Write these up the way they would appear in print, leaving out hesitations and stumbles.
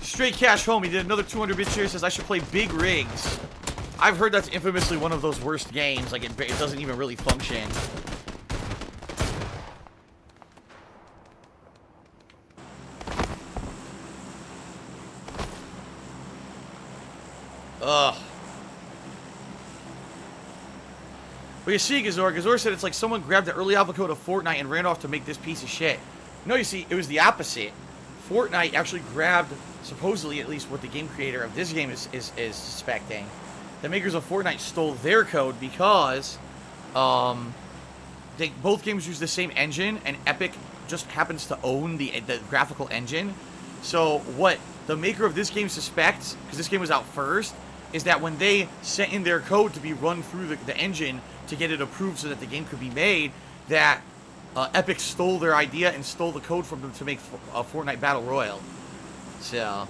Straight Cash Homie did another 200-bit share. Says I should play Big Rigs. I've heard that's infamously one of those worst games. Like, it doesn't even really function. Ugh. Well, you see, Gazor said it's like someone grabbed the early alpha code of Fortnite and ran off to make this piece of shit. No, you see, it was the opposite. Fortnite actually grabbed, supposedly at least what the game creator of this game is suspecting. The makers of Fortnite stole their code because both games use the same engine, and Epic just happens to own the graphical engine. So what the maker of this game suspects, because this game was out first, is that when they sent in their code to be run through the engine to get it approved so that the game could be made, that Epic stole their idea and stole the code from them to make a Fortnite Battle Royale. So...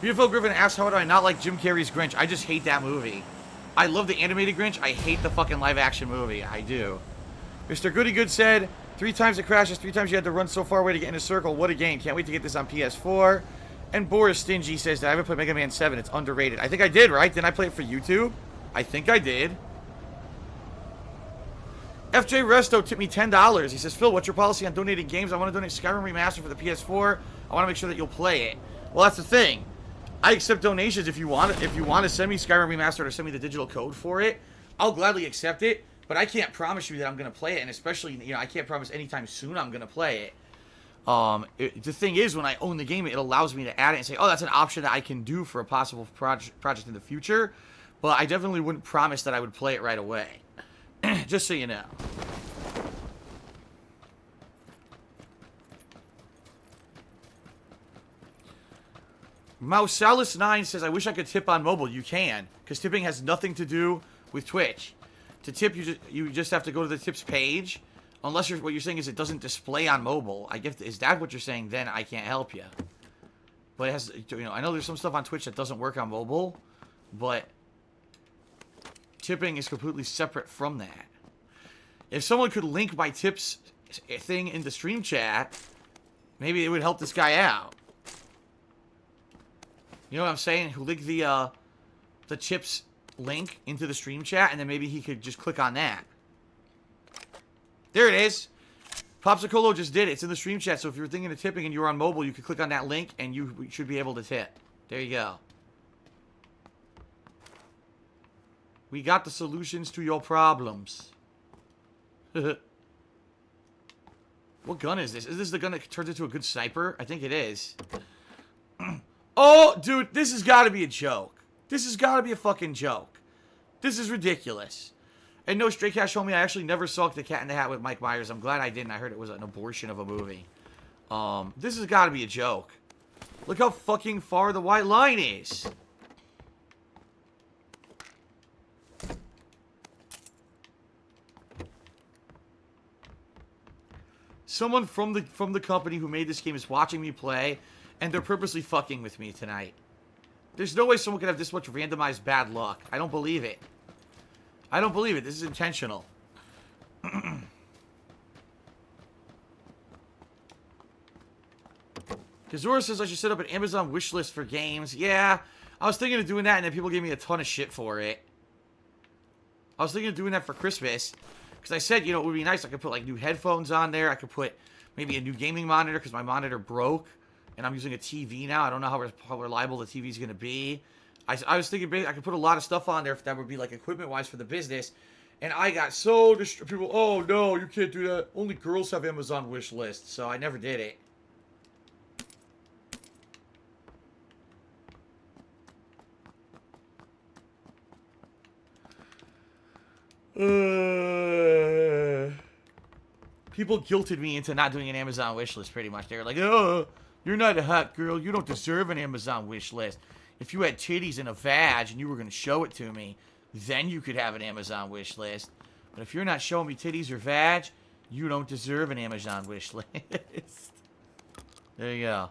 Beautiful Griffin asks, how do I not like Jim Carrey's Grinch? I just hate that movie. I love the animated Grinch. I hate the fucking live-action movie. I do. Mr. Goody Good said, 3 times it crashes, 3 times you had to run so far away to get in a circle. What a game. Can't wait to get this on PS4. And Boris Stingy says that I haven't played Mega Man 7. It's underrated. I think I did, right? Didn't I play it for YouTube? I think I did. FJ Resto tipped me $10. He says, Phil, what's your policy on donating games? I want to donate Skyrim Remastered for the PS4. I want to make sure that you'll play it. Well, that's the thing. I accept donations if you want to send me Skyrim Remastered or send me the digital code for it. I'll gladly accept it, but I can't promise you that I'm going to play it, and especially, you know, I can't promise anytime soon I'm going to play it. The thing is, when I own the game, it allows me to add it and say, oh, that's an option that I can do for a possible project in the future, but I definitely wouldn't promise that I would play it right away. Just so you know. Mousalis9 says, I wish I could tip on mobile. You can, because tipping has nothing to do with Twitch. To tip, you just have to go to the tips page. Unless what you're saying is it doesn't display on mobile. I guess, is that what you're saying? Then I can't help you. But it has, you know, I know there's some stuff on Twitch that doesn't work on mobile, but tipping is completely separate from that. If someone could link my tips thing in the stream chat, maybe it would help this guy out. You know what I'm saying? Who linked the chips link into the stream chat, and then maybe he could just click on that. There it is. Popsicolo just did it. It's in the stream chat, so if you're thinking of tipping and you're on mobile, you could click on that link, and you should be able to tip. There you go. We got the solutions to your problems. What gun is this? Is this the gun that turns into a good sniper? I think it is. Oh, dude, this has got to be a joke. This has got to be a fucking joke. This is ridiculous. And no, Stray Cash Homie, I actually never saw The Cat in the Hat with Mike Myers. I'm glad I didn't. I heard it was an abortion of a movie. This has got to be a joke. Look how fucking far the white line is. Someone from the company who made this game is watching me play, and they're purposely fucking with me tonight. There's no way someone could have this much randomized bad luck. I don't believe it. I don't believe it. This is intentional. Kazura says I should set up an Amazon wish list for games. Yeah, I was thinking of doing that, and then people gave me a ton of shit for it. I was thinking of doing that for Christmas. Because I said, you know, it would be nice. I could put, like, new headphones on there. I could put maybe a new gaming monitor because my monitor broke. And I'm using a TV now. I don't know how reliable the TV is going to be. I was thinking I could put a lot of stuff on there if that would be, like, equipment-wise for the business. And I got so people, oh, no, you can't do that. Only girls have Amazon wish lists. So I never did it. People guilted me into not doing an Amazon wish list, pretty much. They were like, oh, you're not a hot girl. You don't deserve an Amazon wish list. If you had titties and a vag and you were going to show it to me, then you could have an Amazon wish list. But if you're not showing me titties or vag, you don't deserve an Amazon wish list. There you go.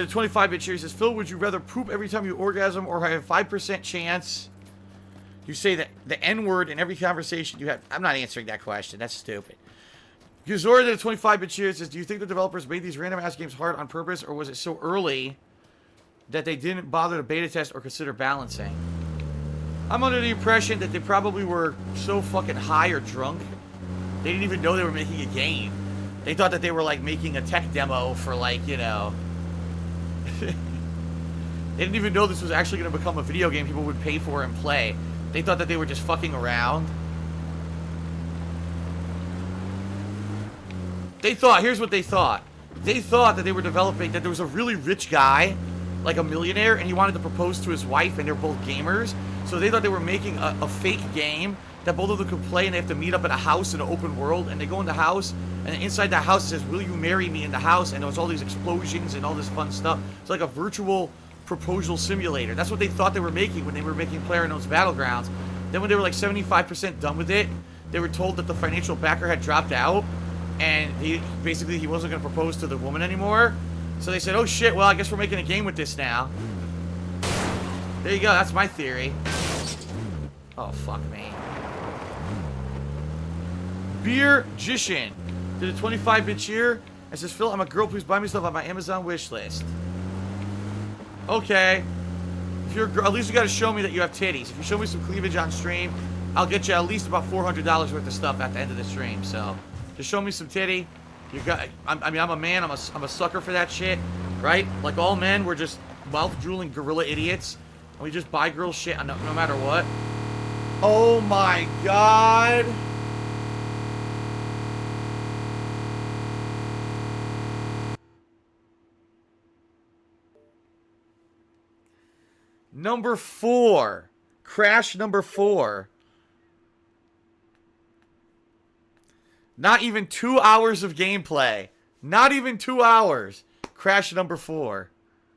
Did a 25-bit cheer. He says, Phil, would you rather poop every time you orgasm or have a 5% chance you say the N-word in every conversation you have? I'm not answering that question. That's stupid. Gazora did a 25-bit cheer. He says, do you think the developers made these random-ass games hard on purpose, or was it so early that they didn't bother to beta test or consider balancing? I'm under the impression that they probably were so fucking high or drunk, they didn't even know they were making a game. They thought that they were, like, making a tech demo for, like, you know... They didn't even know this was actually going to become a video game people would pay for and play. They thought that they were just fucking around. They thought, here's what they thought. They thought that they were developing, that there was a really rich guy, like a millionaire, and he wanted to propose to his wife, and they're both gamers. So they thought they were making a fake game that both of them could play, and they have to meet up at a house in an open world, and they go in the house, and inside the house it says, will you marry me in the house? And there was all these explosions and all this fun stuff. It's like a virtual proposal simulator. That's what they thought they were making when they were making PlayerUnknown's Battlegrounds. Then when they were like 75% done with it, they were told that the financial backer had dropped out, and he wasn't going to propose to the woman anymore. So they said, oh shit, well, I guess we're making a game with this now. There you go, that's my theory. Oh, fuck me. Beer-gician did a 25-bit cheer and says, Phil, I'm a girl, please buy me stuff on my Amazon wish list. Okay. If you're a girl, at least you gotta show me that you have titties. If you show me some cleavage on stream, I'll get you at least about $400 worth of stuff at the end of the stream, so... Just show me some titty. You got. I mean, I'm a man. I'm a sucker for that shit, right? Like all men, we're just mouth-drooling gorilla idiots, and we just buy girls shit no matter what. Oh my god! Number 4, crash number 4. Not even 2 hours of gameplay. Not even 2 hours. Crash number 4.